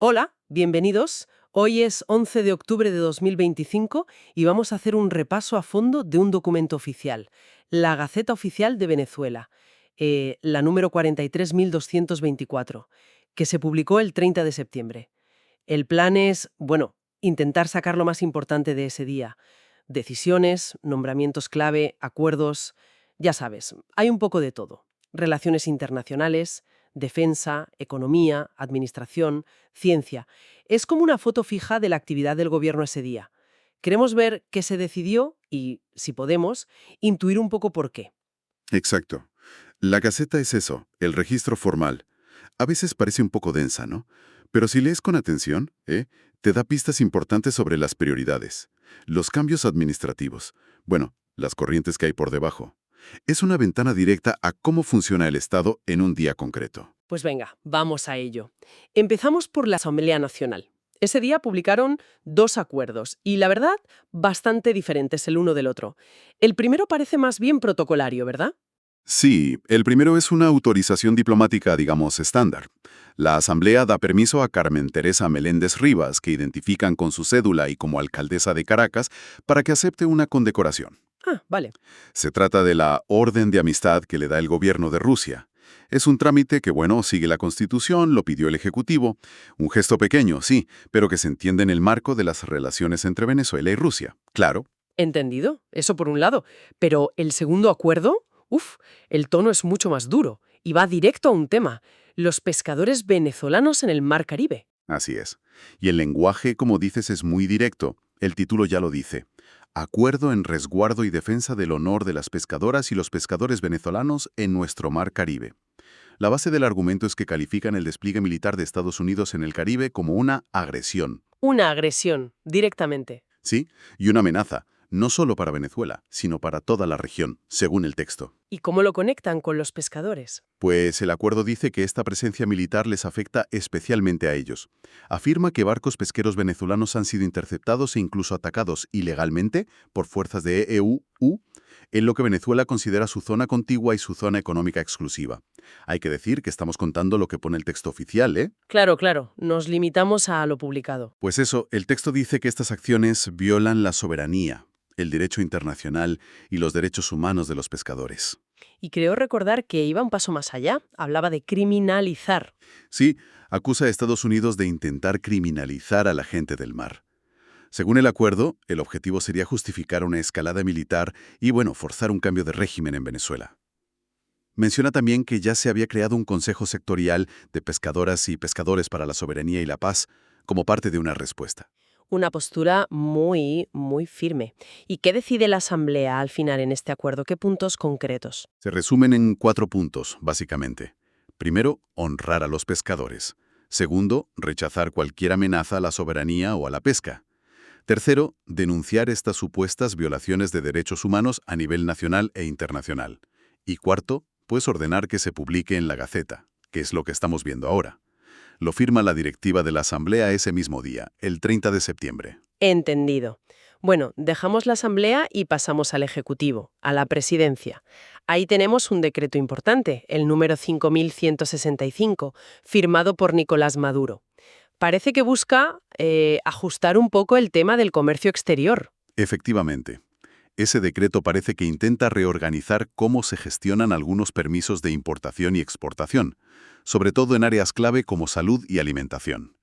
Hola, bienvenidos. Hoy es 11 de octubre de 2025 y vamos a hacer un repaso a fondo de un documento oficial, la Gaceta Oficial de Venezuela, la número 43.224, que se publicó el 30 de septiembre. El plan es, bueno, intentar sacar lo más importante de ese día. Decisiones, nombramientos clave, acuerdos, ya sabes, hay un poco de todo. Relaciones internacionales, defensa, economía, administración, ciencia. Es como una foto fija de la actividad del gobierno ese día. Queremos ver qué se decidió y, si podemos, intuir un poco por qué. Exacto. La Gaceta es eso, el registro formal. A veces parece un poco densa, ¿no? Pero si lees con atención, te da pistas importantes sobre las prioridades, los cambios administrativos, bueno, las corrientes que hay por debajo. Es una ventana directa a cómo funciona el Estado en un día concreto. Pues venga, vamos a ello. Empezamos por la Asamblea Nacional. Ese día publicaron dos acuerdos y, la verdad, bastante diferentes el uno del otro. El primero parece más bien protocolario, ¿verdad? Sí, el primero es una autorización diplomática, digamos, estándar. La Asamblea da permiso a Carmen Teresa Meléndez Rivas, que identifican con su cédula y como alcaldesa de Caracas, para que acepte una condecoración. Ah, vale. Se trata de la Orden de Amistad que le da el gobierno de Rusia. Es un trámite que, bueno, sigue la Constitución, lo pidió el Ejecutivo. Un gesto pequeño, sí, pero que se entiende en el marco de las relaciones entre Venezuela y Rusia. Claro. Entendido, eso por un lado. Pero el segundo acuerdo, el tono es mucho más duro y va directo a un tema, los pescadores venezolanos en el Mar Caribe. Así es. Y el lenguaje, como dices, es muy directo. El título ya lo dice. Acuerdo en resguardo y defensa del honor de las pescadoras y los pescadores venezolanos en nuestro Mar Caribe. La base del argumento es que califican el despliegue militar de Estados Unidos en el Caribe como una agresión. Una agresión, directamente. ¿Sí? Y una amenaza, no solo para Venezuela, sino para toda la región, según el texto. ¿Y cómo lo conectan con los pescadores? Pues el acuerdo dice que esta presencia militar les afecta especialmente a ellos. Afirma que barcos pesqueros venezolanos han sido interceptados e incluso atacados ilegalmente por fuerzas de EU en lo que Venezuela considera su zona contigua y su zona económica exclusiva. Hay que decir que estamos contando lo que pone el texto oficial, ¿eh? Claro, claro, nos limitamos a lo publicado. Pues eso, el texto dice que estas acciones violan la soberanía, el derecho internacional y los derechos humanos de los pescadores. Y creo recordar que iba un paso más allá, hablaba de criminalizar. Sí, acusa a Estados Unidos de intentar criminalizar a la gente del mar. Según el acuerdo, el objetivo sería justificar una escalada militar y, bueno, forzar un cambio de régimen en Venezuela. Menciona también que ya se había creado un consejo sectorial de pescadoras y pescadores para la soberanía y la paz como parte de una respuesta. Una postura muy, muy firme. ¿Y qué decide la Asamblea al final en este acuerdo? ¿Qué puntos concretos? Se resumen en 4 puntos, básicamente. Primero, honrar a los pescadores. Segundo, rechazar cualquier amenaza a la soberanía o a la pesca. Tercero, denunciar estas supuestas violaciones de derechos humanos a nivel nacional e internacional. Y cuarto, pues ordenar que se publique en la Gaceta, que es lo que estamos viendo ahora. Lo firma la directiva de la Asamblea ese mismo día, el 30 de septiembre. Entendido. Bueno, dejamos la Asamblea y pasamos al Ejecutivo, a la Presidencia. Ahí tenemos un decreto importante, el número 5165, firmado por Nicolás Maduro. Parece que busca ajustar un poco el tema del comercio exterior. Efectivamente, ese decreto parece que intenta reorganizar cómo se gestionan algunos permisos de importación y exportación, sobre todo en áreas clave como salud y alimentación.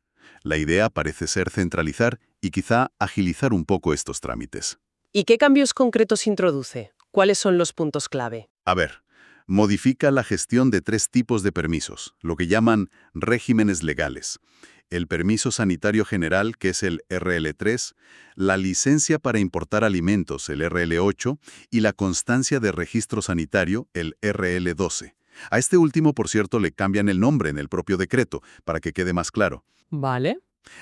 La idea parece ser centralizar y quizá agilizar un poco estos trámites. ¿Y qué cambios concretos introduce? ¿Cuáles son los puntos clave? A ver, modifica la gestión de 3 tipos de permisos, lo que llaman regímenes legales. El permiso sanitario general, que es el RL3, la licencia para importar alimentos, el RL8, y la constancia de registro sanitario, el RL12. A este último, por cierto, le cambian el nombre en el propio decreto, para que quede más claro. Vale.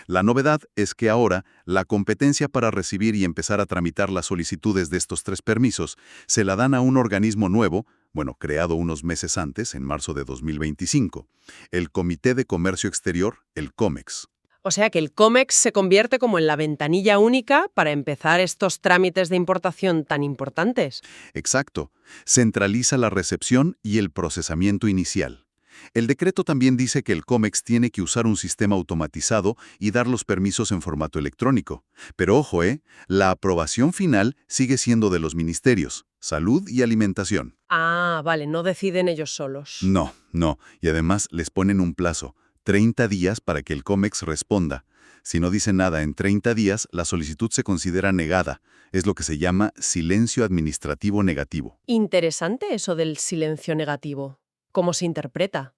La novedad es que ahora la competencia para recibir y empezar a tramitar las solicitudes de estos 3 permisos se la dan a un organismo nuevo, bueno, creado unos meses antes, en marzo de 2025, el Comité de Comercio Exterior, el COMEX. O sea que el COMEX se convierte como en la ventanilla única para empezar estos trámites de importación tan importantes. Exacto. Centraliza la recepción y el procesamiento inicial. El decreto también dice que el COMEX tiene que usar un sistema automatizado y dar los permisos en formato electrónico. Pero ojo, la aprobación final sigue siendo de los ministerios, Salud y Alimentación. Ah, vale, no deciden ellos solos. No, no, y además les ponen un plazo, 30 días para que el COMEX responda. Si no dice nada en 30 días, la solicitud se considera negada. Es lo que se llama silencio administrativo negativo. Interesante eso del silencio negativo. ¿Cómo se interpreta?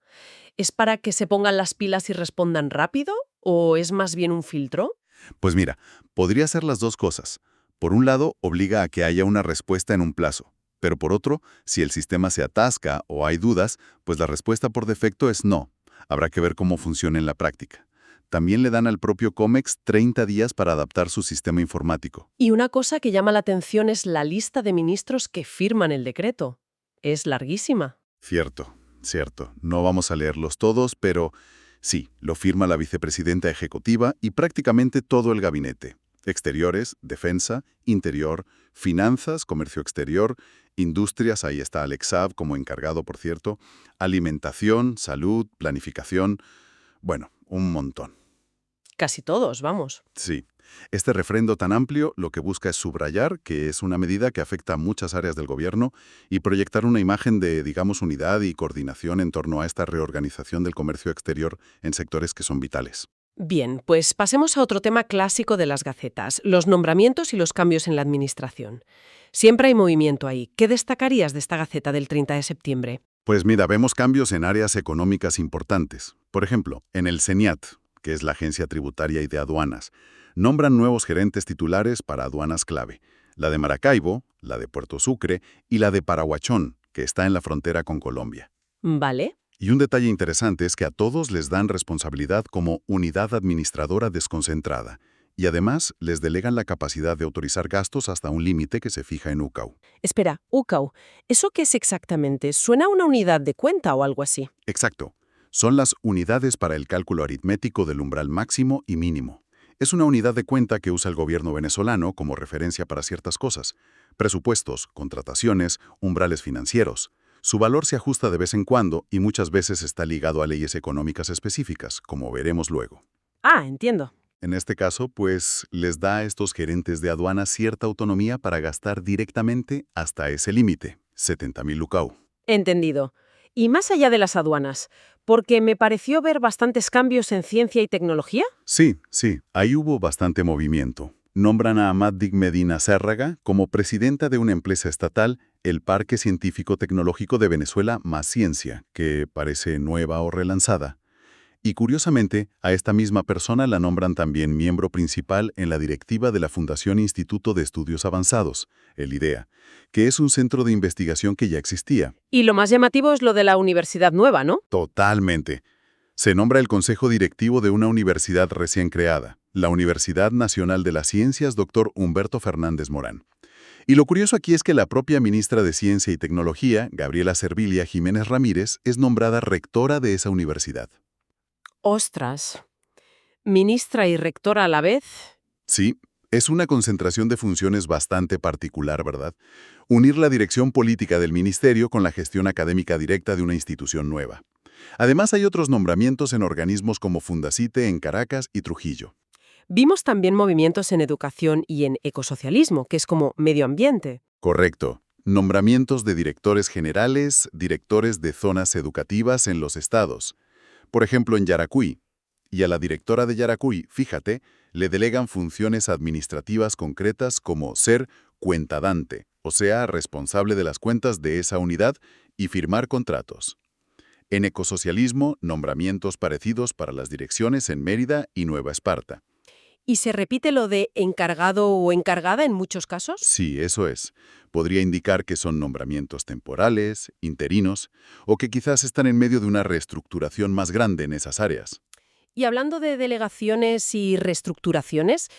¿Es para que se pongan las pilas y respondan rápido? ¿O es más bien un filtro? Pues mira, podría ser las dos cosas. Por un lado, obliga a que haya una respuesta en un plazo. Pero por otro, si el sistema se atasca o hay dudas, pues la respuesta por defecto es no. Habrá que ver cómo funciona en la práctica. También le dan al propio COMEX 30 días para adaptar su sistema informático. Y una cosa que llama la atención es la lista de ministros que firman el decreto. Es larguísima. Cierto, cierto. No vamos a leerlos todos, pero sí, lo firma la vicepresidenta ejecutiva y prácticamente todo el gabinete. Exteriores, defensa, interior, finanzas, comercio exterior, industrias, ahí está Alex Saab como encargado, por cierto, alimentación, salud, planificación, bueno, un montón. Casi todos, vamos. Sí. Este refrendo tan amplio lo que busca es subrayar que es una medida que afecta a muchas áreas del gobierno y proyectar una imagen de, digamos, unidad y coordinación en torno a esta reorganización del comercio exterior en sectores que son vitales. Bien, pues pasemos a otro tema clásico de las gacetas, los nombramientos y los cambios en la administración. Siempre hay movimiento ahí. ¿Qué destacarías de esta gaceta del 30 de septiembre? Pues mira, vemos cambios en áreas económicas importantes. Por ejemplo, en el CENIAT, que es la Agencia Tributaria y de Aduanas, nombran nuevos gerentes titulares para aduanas clave, la de Maracaibo, la de Puerto Sucre y la de Paraguachón, que está en la frontera con Colombia. Vale. Y un detalle interesante es que a todos les dan responsabilidad como unidad administradora desconcentrada, y además les delegan la capacidad de autorizar gastos hasta un límite que se fija en UCAU. Espera, UCAU, ¿eso qué es exactamente? ¿Suena a una unidad de cuenta o algo así? Exacto. Son las unidades para el cálculo aritmético del umbral máximo y mínimo. Es una unidad de cuenta que usa el gobierno venezolano como referencia para ciertas cosas: presupuestos, contrataciones, umbrales financieros. Su valor se ajusta de vez en cuando y muchas veces está ligado a leyes económicas específicas, como veremos luego. Ah, entiendo. En este caso, pues, les da a estos gerentes de aduana cierta autonomía para gastar directamente hasta ese límite, 70.000 UCAU. Entendido. Y más allá de las aduanas, porque me pareció ver bastantes cambios en ciencia y tecnología. Sí, sí, ahí hubo bastante movimiento. Nombran a Amaddig Medina Zárraga como presidenta de una empresa estatal, el Parque Científico Tecnológico de Venezuela Más Ciencia, que parece nueva o relanzada. Y curiosamente, a esta misma persona la nombran también miembro principal en la directiva de la Fundación Instituto de Estudios Avanzados, el IDEA, que es un centro de investigación que ya existía. Y lo más llamativo es lo de la universidad nueva, ¿no? Totalmente. Se nombra el consejo directivo de una universidad recién creada, la Universidad Nacional de las Ciencias Dr. Humberto Fernández Morán. Y lo curioso aquí es que la propia ministra de Ciencia y Tecnología, Gabriela Servilia Jiménez Ramírez, es nombrada rectora de esa universidad. Ostras. Ministra y rectora a la vez. Sí, es una concentración de funciones bastante particular, ¿verdad? Unir la dirección política del ministerio con la gestión académica directa de una institución nueva. Además, hay otros nombramientos en organismos como Fundacite en Caracas y Trujillo. Vimos también movimientos en educación y en ecosocialismo, que es como medio ambiente. Correcto. Nombramientos de directores generales, directores de zonas educativas en los estados. Por ejemplo, en Yaracuy. Y a la directora de Yaracuy, fíjate, le delegan funciones administrativas concretas como ser cuentadante, o sea, responsable de las cuentas de esa unidad y firmar contratos. En ecosocialismo, nombramientos parecidos para las direcciones en Mérida y Nueva Esparta. ¿Y se repite lo de encargado o encargada en muchos casos? Sí, eso es. Podría indicar que son nombramientos temporales, interinos, o que quizás están en medio de una reestructuración más grande en esas áreas. Y hablando de delegaciones y reestructuraciones,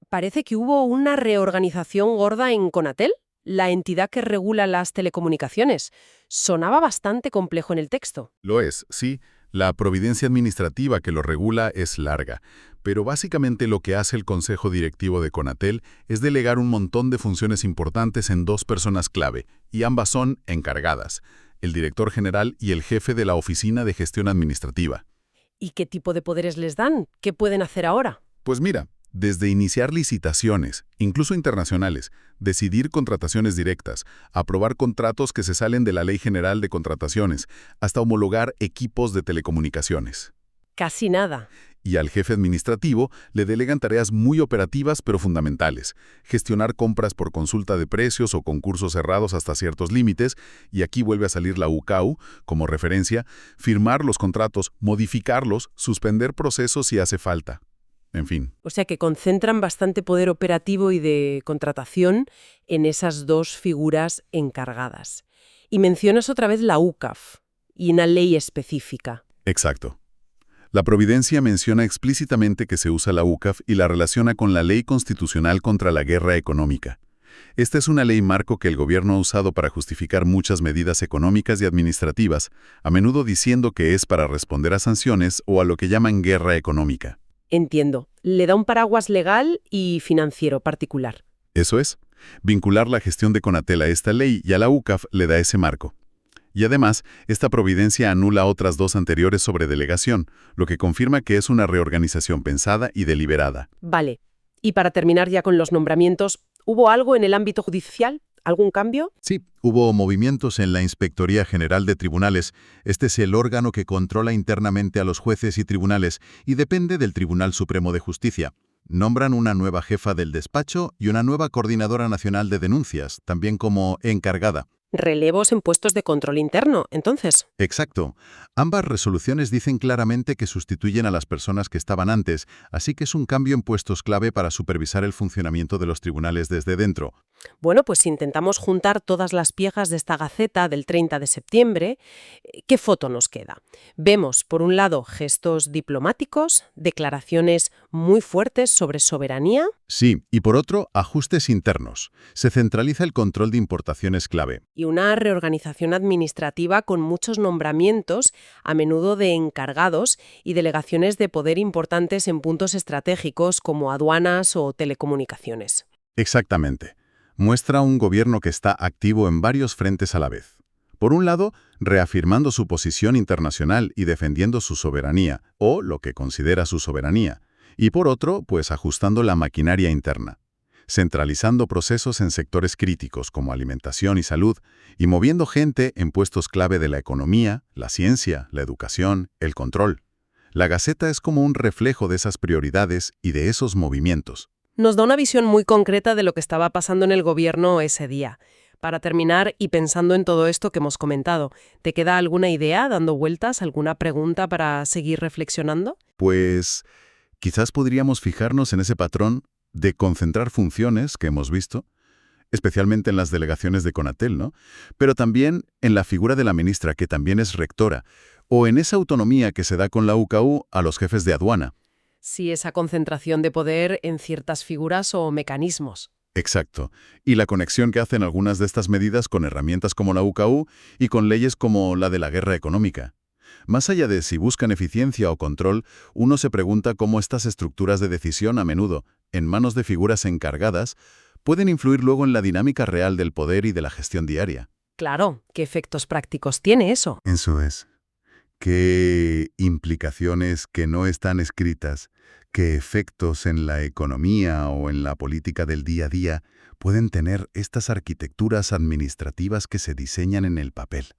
parece que hubo una reorganización gorda en Conatel, la entidad que regula las telecomunicaciones. Sonaba bastante complejo en el texto. Lo es, sí. La providencia administrativa que lo regula es larga, pero básicamente lo que hace el Consejo Directivo de Conatel es delegar un montón de funciones importantes en dos personas clave, y ambas son encargadas. el director general y el jefe de la Oficina de Gestión Administrativa. ¿Y qué tipo de poderes les dan? ¿Qué pueden hacer ahora? Pues mira, desde iniciar licitaciones, incluso internacionales, decidir contrataciones directas, aprobar contratos que se salen de la Ley General de Contrataciones, hasta homologar equipos de telecomunicaciones. Casi nada. Y al jefe administrativo le delegan tareas muy operativas pero fundamentales, gestionar compras por consulta de precios o concursos cerrados hasta ciertos límites, y aquí vuelve a salir la UCAU como referencia, firmar los contratos, modificarlos, suspender procesos si hace falta. En fin. O sea que concentran bastante poder operativo y de contratación en esas dos figuras encargadas. Y mencionas otra vez la UCAF y una ley específica. Exacto. La Providencia menciona explícitamente que se usa la UCAF y la relaciona con la Ley Constitucional contra la Guerra Económica. Esta es una ley marco que el gobierno ha usado para justificar muchas medidas económicas y administrativas, a menudo diciendo que es para responder a sanciones o a lo que llaman guerra económica. Entiendo. Le da un paraguas legal y financiero particular. Eso es. Vincular la gestión de Conatel a esta ley y a la UCAF le da ese marco. Y además, esta providencia anula otras dos anteriores sobre delegación, lo que confirma que es una reorganización pensada y deliberada. Vale. Y para terminar ya con los nombramientos, ¿hubo algo en el ámbito judicial? ¿Algún cambio? Sí, hubo movimientos en la Inspectoría General de Tribunales. Este es el órgano que controla internamente a los jueces y tribunales y depende del Tribunal Supremo de Justicia. Nombran una nueva jefa del despacho y una nueva coordinadora nacional de denuncias, también como encargada. Relevos en puestos de control interno, entonces. Exacto. Ambas resoluciones dicen claramente que sustituyen a las personas que estaban antes, así que es un cambio en puestos clave para supervisar el funcionamiento de los tribunales desde dentro. Bueno, pues si intentamos juntar todas las piezas de esta Gaceta del 30 de septiembre, ¿qué foto nos queda? Vemos, por un lado, gestos diplomáticos, declaraciones muy fuertes sobre soberanía. Sí, y por otro, ajustes internos. Se centraliza el control de importaciones clave. Y una reorganización administrativa con muchos nombramientos, a menudo de encargados y delegaciones de poder importantes en puntos estratégicos como aduanas o telecomunicaciones. Exactamente. Muestra un gobierno que está activo en varios frentes a la vez. Por un lado, reafirmando su posición internacional y defendiendo su soberanía, o lo que considera su soberanía. Y por otro, pues ajustando la maquinaria interna. Centralizando procesos en sectores críticos como alimentación y salud y moviendo gente en puestos clave de la economía, la ciencia, la educación, el control. La Gaceta es como un reflejo de esas prioridades y de esos movimientos. Nos da una visión muy concreta de lo que estaba pasando en el gobierno ese día. Para terminar, y pensando en todo esto que hemos comentado, ¿te queda alguna idea dando vueltas, alguna pregunta para seguir reflexionando? Pues quizás podríamos fijarnos en ese patrón de concentrar funciones que hemos visto, especialmente en las delegaciones de Conatel, ¿no? Pero también en la figura de la ministra, que también es rectora, o en esa autonomía que se da con la UCAU a los jefes de aduana. Sí, esa concentración de poder en ciertas figuras o mecanismos. Exacto. Y la conexión que hacen algunas de estas medidas con herramientas como la UCAU y con leyes como la de la guerra económica. Más allá de si buscan eficiencia o control, uno se pregunta cómo estas estructuras de decisión a menudo, en manos de figuras encargadas, pueden influir luego en la dinámica real del poder y de la gestión diaria. Claro, ¿qué efectos prácticos tiene eso? Eso es. ¿Qué implicaciones que no están escritas, qué efectos en la economía o en la política del día a día pueden tener estas arquitecturas administrativas que se diseñan en el papel?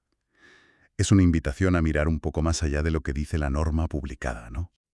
Es una invitación a mirar un poco más allá de lo que dice la norma publicada, ¿no?